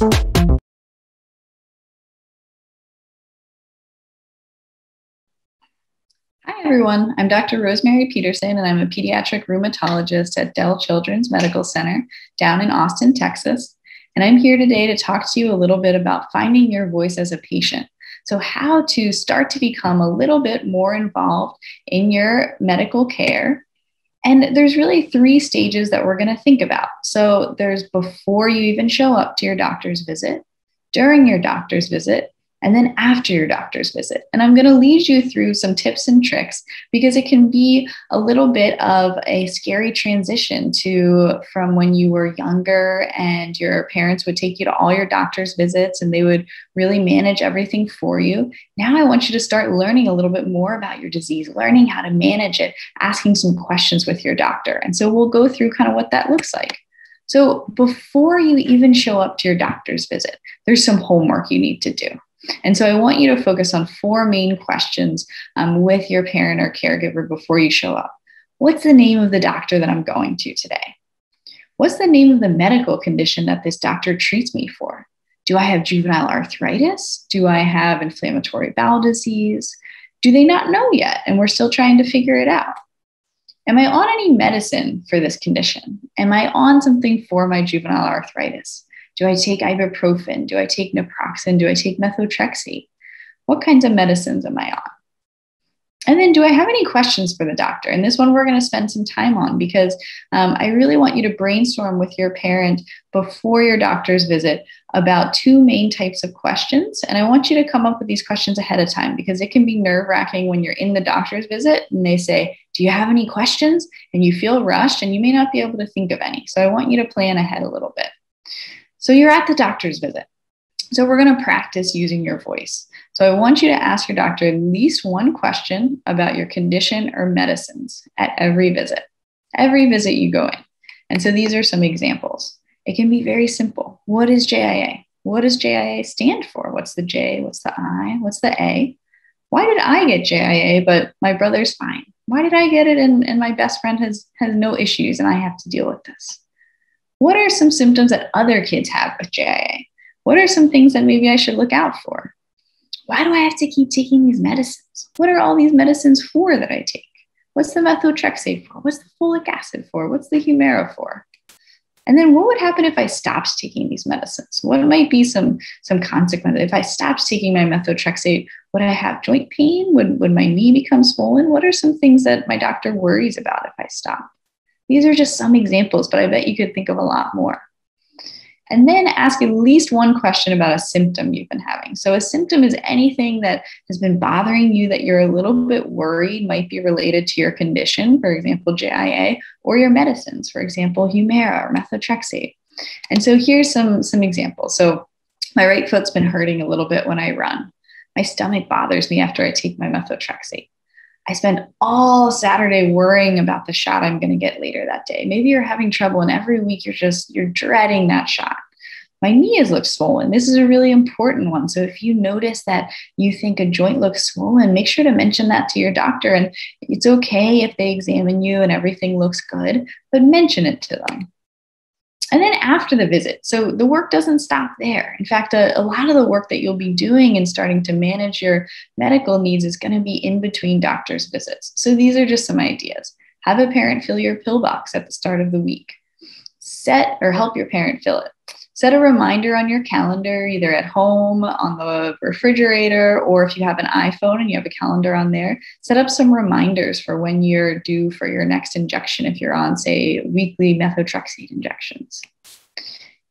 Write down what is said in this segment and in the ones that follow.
Hi, everyone. I'm Dr. Rosemary Peterson, and I'm a pediatric rheumatologist at Dell Children's Medical Center down in Austin, Texas. And I'm here today to talk to you a little bit about finding your voice as a patient. So, how to start to become a little bit more involved in your medical care. And there's really 3 stages that we're going to think about. So, there's before you even show up to your doctor's visit, during your doctor's visit, and then after your doctor's visit. And I'm going to lead you through some tips and tricks because it can be a little bit of a scary transition from when you were younger and your parents would take you to all your doctor's visits and they would really manage everything for you. Now I want you to start learning a little bit more about your disease, learning how to manage it, asking some questions with your doctor. And so we'll go through kind of what that looks like. So before you even show up to your doctor's visit, there's some homework you need to do. And so I want you to focus on 4 main questions with your parent or caregiver before you show up. What's the name of the doctor that I'm going to today? What's the name of the medical condition that this doctor treats me for? Do I have juvenile arthritis? Do I have inflammatory bowel disease? Do they not know yet? And we're still trying to figure it out. Am I on any medicine for this condition? Am I on something for my juvenile arthritis? Do I take ibuprofen? Do I take naproxen? Do I take methotrexate? What kinds of medicines am I on? And then do I have any questions for the doctor? And this one we're going to spend some time on because I really want you to brainstorm with your parent before your doctor's visit about 2 main types of questions. And I want you to come up with these questions ahead of time because it can be nerve-wracking when you're in the doctor's visit and they say, do you have any questions? And you feel rushed and you may not be able to think of any. So I want you to plan ahead a little bit. So you're at the doctor's visit. So we're going to practice using your voice. So I want you to ask your doctor at least 1 question about your condition or medicines at every visit you go in. And so these are some examples. It can be very simple. What is JIA? What does JIA stand for? What's the J? What's the I? What's the A? Why did I get JIA, but my brother's fine? Why did I get it and my best friend has no issues and I have to deal with this? What are some symptoms that other kids have with JIA? What are some things that maybe I should look out for? Why do I have to keep taking these medicines? What are all these medicines for that I take? What's the methotrexate for? What's the folic acid for? What's the Humira for? And then what would happen if I stopped taking these medicines? What might be some consequences? If I stopped taking my methotrexate, would I have joint pain? Would my knee become swollen? What are some things that my doctor worries about if I stop? These are just some examples, but I bet you could think of a lot more. And then ask at least 1 question about a symptom you've been having. So a symptom is anything that has been bothering you that you're a little bit worried might be related to your condition, for example, JIA, or your medicines, for example, Humira or methotrexate. And so here's some examples. So my right foot's been hurting a little bit when I run. My stomach bothers me after I take my methotrexate. I spend all Saturday worrying about the shot I'm going to get later that day. Maybe you're having trouble and every week you're dreading that shot. My knee has looked swollen. This is a really important one. So if you notice that you think a joint looks swollen, make sure to mention that to your doctor. And it's okay if they examine you and everything looks good, but mention it to them. And then after the visit, so the work doesn't stop there. In fact, a lot of the work that you'll be doing and starting to manage your medical needs is going to be in between doctor's visits. So these are just some ideas. Have a parent fill your pill box at the start of the week. Help your parent fill it. Set a reminder on your calendar, either at home, on the refrigerator, or if you have an iPhone and you have a calendar on there, set up some reminders for when you're due for your next injection if you're on, say, weekly methotrexate injections.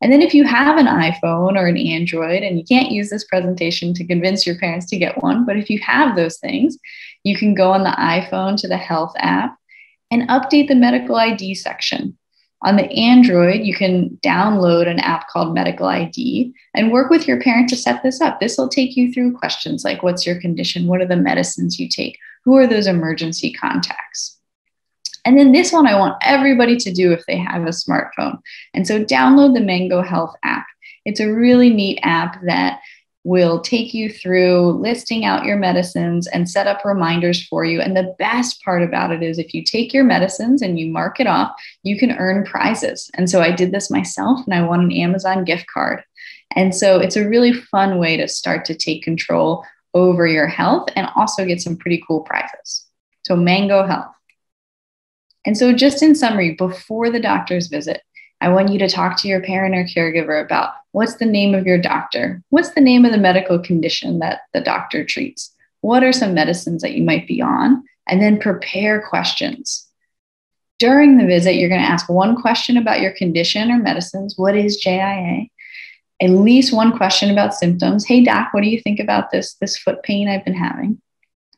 And then if you have an iPhone or an Android, and you can't use this presentation to convince your parents to get one, but if you have those things, you can go on the iPhone to the Health app and update the medical ID section. On the Android, you can download an app called Medical ID and work with your parent to set this up. This will take you through questions like, what's your condition? What are the medicines you take? Who are those emergency contacts? And then this one I want everybody to do if they have a smartphone. And so download the Mango Health app. It's a really neat app that will take you through listing out your medicines and set up reminders for you. And the best part about it is if you take your medicines and you mark it off, you can earn prizes. And so I did this myself and I won an Amazon gift card. And so it's a really fun way to start to take control over your health and also get some pretty cool prizes. So Mango Health. And so just in summary, before the doctor's visit, I want you to talk to your parent or caregiver about what's the name of your doctor? What's the name of the medical condition that the doctor treats? What are some medicines that you might be on? And then prepare questions. During the visit, you're going to ask one question about your condition or medicines. What is JIA? At least one question about symptoms. Hey, doc, what do you think about this foot pain I've been having?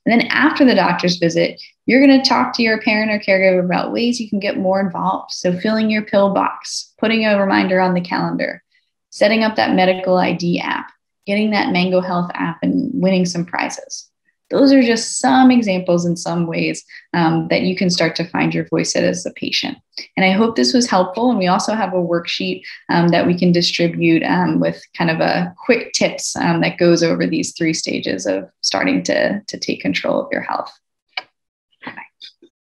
And then after the doctor's visit, you're going to talk to your parent or caregiver about ways you can get more involved. So filling your pill box, putting a reminder on the calendar, setting up that medical ID app, getting that Mango Health app and winning some prizes. Those are just some examples in some ways that you can start to find your voice as a patient. And I hope this was helpful. And we also have a worksheet that we can distribute with kind of a quick tips that goes over these 3 stages of starting to take control of your health.